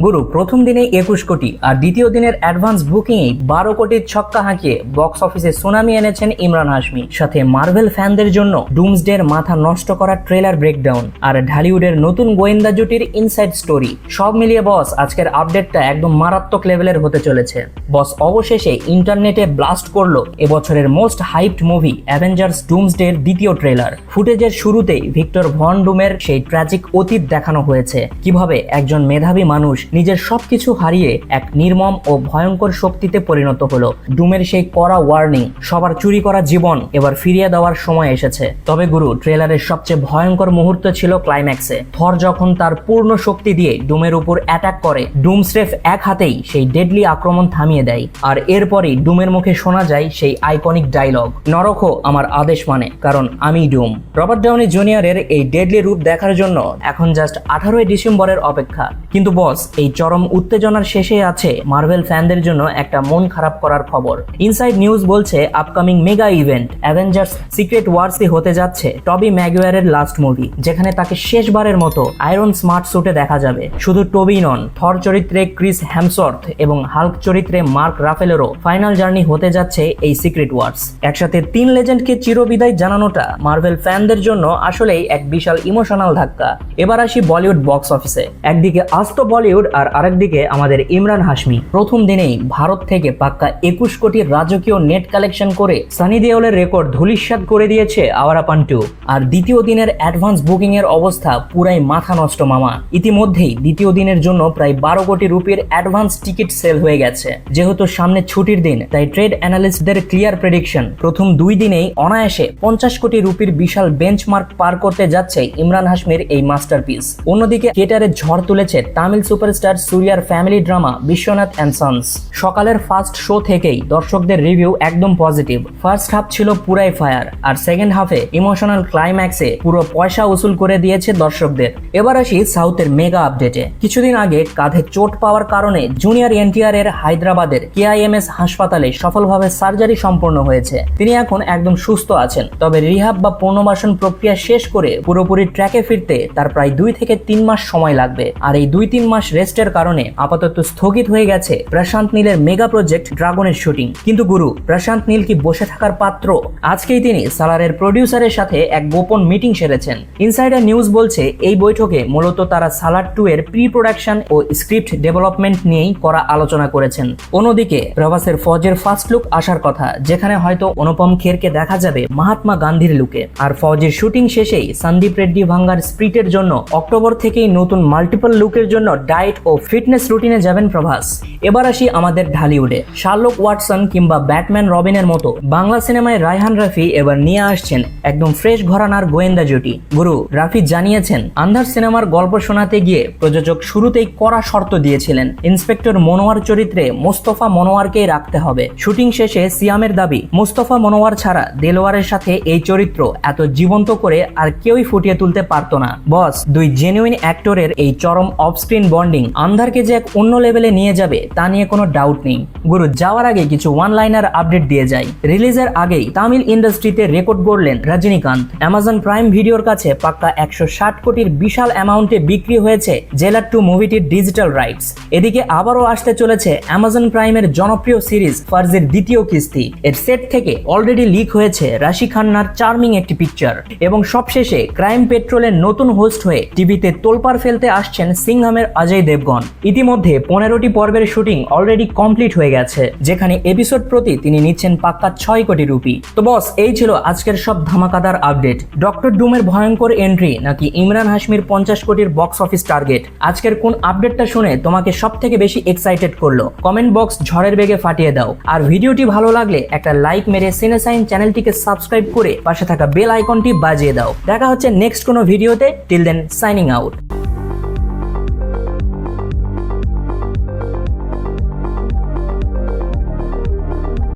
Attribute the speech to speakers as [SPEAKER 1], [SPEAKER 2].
[SPEAKER 1] গুরু প্রথম দিনে 21 কোটি আর দ্বিতীয় দিনের অ্যাডভান্স বুকিং 12 কোটির ছক্কা হাঁকিয়ে বক্স অফিসে সুনামি এনেছেন ইমরান হাশমি। সাথে মার্ভেল ফ্যানদের জন্য ডুমসডের মাথা নষ্ট করা ট্রেলার ব্রেকডাউন আর ঢালিউডের নতুন গোয়েন্দা জুটির ইনসাইড স্টোরি। সব মিলিয়ে বস আজকের আপডেটটা একদম মারাত্মক লেভেলের হতে চলেছে। বস অবশেষে ইন্টারনেটে ব্লাস্ট করলো এবছরের মোস্ট হাইপড মুভি অ্যাভেঞ্জার্স ডুমসডের দ্বিতীয় ট্রেলার। ফুটেজের শুরুতেই ভিক্টর ভন ডুমের সেই ট্র্যাজিক অতীত দেখানো হয়েছে, কিভাবে একজন মেধাবী মানুষ নিজের সবকিছু হারিয়ে এক নির্মম ও ভয়ঙ্কর শক্তিতে পরিণত হলো। ডুমের সেই কড়া ওয়ার্নিং, সবার চুরি করা জীবন এবার ফিরিয়ে দেওয়ার সময় এসেছে। তবে গুরু, ট্রেলারের সবচেয়ে ভয়ঙ্কর মুহূর্ত ছিল ক্লাইম্যাক্সে। থর যখন তার পূর্ণ শক্তি দিয়ে ডুমের উপর অ্যাটাক করে, ডুমস্রেফ এক হাতেই সেই ডেডলি আক্রমণ থামিয়ে দেয়। আর এরপরই ডুমের মুখে শোনা যায় সেই আইকনিক ডায়লগ, নরকো আমার আদেশ মানে, কারণ আমি ডুম। রবার্ট ডাউনি জুনিয়রের এই ডেডলি রূপ দেখার জন্য এখন জাস্ট 18 ডিসেম্বরের অপেক্ষা। কিন্তু বস, এই চরম উত্তেজনার শেষে আছে মার্ভেল ফ্যানদের জন্য একটা মন খারাপ করার খবর। ইনসাইড নিউজ বলছে upcoming mega event Avengers secret ওয়ার্সই হতে যাচ্ছে টবি ম্যাগুয়ারের লাস্ট মুভি, যেখানে তাকে শেষবারের মতো আয়রন স্মার্ট স্যুটে দেখা যাবে। শুধু টবি নন, থর চরিত্রে ক্রিস হ্যামসওয়ার্থ এবং হাল্ক চরিত্রে মার্ক রাফেলেরও ফাইনাল জার্নি হতে যাচ্ছে এই সিক্রেট ওয়ার্স। একসাথে 3 লেজেন্ডকে চিরবিদায় জানানোটা মার্ভেল ফ্যানদের জন্য আসলেই এক বিশাল ইমোশনাল ধাক্কা। এবার আসি বলিউড বক্স অফিসে। একদিকে আস্ত বলিউড আর আরেকদিকে আমাদের ইমরান হাশমি। প্রথম দিনেই ভারত থেকে পাক্কা 21 কোটির রাজকীয় নেট কালেকশন করে সানি দেওলের রেকর্ড ধূলিসাৎ করে দিয়েছে আওয়ারাপান 2। আর দ্বিতীয় দিনের অ্যাডভান্স বুকিং এর অবস্থা পুরাই মাথা নষ্ট মামা। ইতিমধ্যেই দ্বিতীয় দিনের জন্য প্রায় 12 কোটি রুপির অ্যাডভান্স টিকিট সেল হয়ে গেছে। যেহেতু সামনে ছুটির দিন, তাই ট্রেড অ্যানালিস্টদের ক্লিয়ার প্রেডিকশন প্রথম 2 দিনেই অনায়াসে 50 কোটি রুপির বিশাল বেঞ্চমার্ক পার করতে যাচ্ছে ইমরান হাশমির এই মাস্টারপিস। অন্যদিকে থিয়েটারে ঝড় তুলেছে তামিল সুপারস্টার সূর্যার family drama Vishwanath and sons. সকালের ফার্স্ট শো থেকেই দর্শকদের রিভিউ একদম পজিটিভ। ফার্স্ট হাফ ছিল পুরাই ফায়ার, আর সেকেন্ড হাফে ইমোশনাল ক্লাইম্যাক্সে পুরো পয়সা উসুল করে দিয়েছে দর্শকদের। এবার আসি সাউথের মেগা আপডেটে। কিছুদিন আগে কাঁধে চোট পাওয়ার কারণে জুনিয়র এনটিআর এর হায়দ্রাবাদের কেআইএমএস হাসপাতালে সফলভাবে সার্জারি সম্পন্ন হয়েছে। তিনি এখন একদম সুস্থ আছেন, তবে রিহাব বা পুনর্বাসন প্রক্রিয়া শেষ করে পুরোপুরি ট্র্যাকে ফিরতে তার প্রায় 2 থেকে 3 মাস সময় লাগবে। আর এই 2-3 মাস রেস্টের কারণে আপাতত স্থগিত হয়ে গেছে প্রশান্ত নীলের মেগা প্রজেক্ট ড্রাগনের শুটিং। কিন্তু গুরু, প্রশান্ত নীল কি বসে থাকার পাত্র? আজকেই তিনি সালারের প্রডিউসারের সাথে এক গোপন মিটিং সেরেছেন। ইনসাইডার নিউজ বলছে এই বৈঠকে মূলত তারা সালার 2 এর প্রি প্রোডাকশন ও স্ক্রিপ্ট ডেভেলপমেন্ট নিয়েই করা আলোচনা করেছেন। অন্যদিকে প্রভাসের ফৌজের ফার্স্ট লুক আসার কথা, যেখানে হয়তো অনুপম খেরকে দেখা যাবে মহাত্মা গান্ধীর লুকে। আর ফৌজের শুটিং শেষেই সন্দীপ রেড্ডি ভাঙ্গার স্প্রিটের জন্য অক্টোবর থেকেই নতুন মাল্টিপল লুকের জন্য ডায়েট ও ফিটনেস রুটিনে যাবেন প্রভাস। এবার আসি আমাদের ঢালিউডে। শার্লক ওয়াটসন কিংবা ব্যাটম্যান রবিনের মতো বাংলা সিনেমায় রায়হান রাফি এবার নিয়ে আসছেন একদম ফ্রেশ ঘরানার গোয়েন্দা জুটি। গুরু, রাফি জানিয়েছেন আন্ধার সিনেমার গল্প শোনাতে গিয়ে প্রযোজক শুরুতেই কড়া শর্ত দিয়েছিলেন, ইন্সপেক্টর মনোয়ার চরিত্রে মোস্তফা মনোয়ারকেই রাখতে হবে। শুটিং শেষে সিয়ামের দাবি, মোস্তফা মনোয়ার ছাড়া দেলোয়ারের সাথে এই চরিত্র এত জীবন্ত করে আর কেউই ফুটিয়ে তুলতে পারতো না। বস, 2 জেনুইন অ্যাক্টরের এই চরম অফস্ক্রিন বন্ডিং আন্ধারকে যে এক অন্য লেভেলে নিয়ে যাবে তা নিয়ে কোনো ডাউট নেই। গুরু, যাওয়ার আগে কিছু ওয়ান লাইনার আপডেট দিয়ে যায়। রিলিজের আগেই তামিল ইন্ডাস্ট্রিতে রেকর্ড গড়লেন রজনীকান্ত। অ্যামাজন প্রাইম ভিডিওর কাছে পাক্কা 160 কোটির বিশাল অ্যামাউন্টে বিক্রি হয়েছে জেলার 2 মুভিটির ডিজিটাল রাইটস। এদিকে আবারও আসতে চলেছে অ্যামাজন প্রাইমের জনপ্রিয় সিরিজ ফার্জির দ্বিতীয় কিস্তি। এর সেট থেকে অলরেডি লিক হয়েছে রাশি খান্নার চার্মিং একটি পিকচার। এবং সবশেষে ক্রাইম পেট্রোলের নতুন হোস্ট হয়ে টিভিতে তোলপাড় ফেলতে আসছেন সিংহামের অজয় দেবগন। ইতিমধ্যে 15টি পর্বের শুটিং অলরেডি কমপ্লিট হয়ে গেছে, যেখানে এপিসোড প্রতি তিনি নিচ্ছেন পাক্কা 6 কোটি রুপি। তো বস, এই ছিল আজকের সব ধামাকাদার আপডেট। ডক্টর ডুমের ভয়ঙ্কর এন্ট্রি নাকি ইমরান হাশমির 50 কোটির বক্স অফিস টার্গেট? আজকের কোন আপডেটটা শুনে তোমাকে সব থেকে বেশি এক্সাইটেড করলো? কমেন্ট বক্স ঝড়ের বেগে ফাটিয়ে দাও। আর ভিডিওটি ভালো লাগলে একটা লাইক মেরে সিনেসাইন চ্যানেলটিকে সাবস্ক্রাইব করে পাশে থাকা বেল আইকনটি বাজিয়ে দাও। দেখা হচ্ছে নেক্সট কোনো ভিডিওতে। Till then, signing out.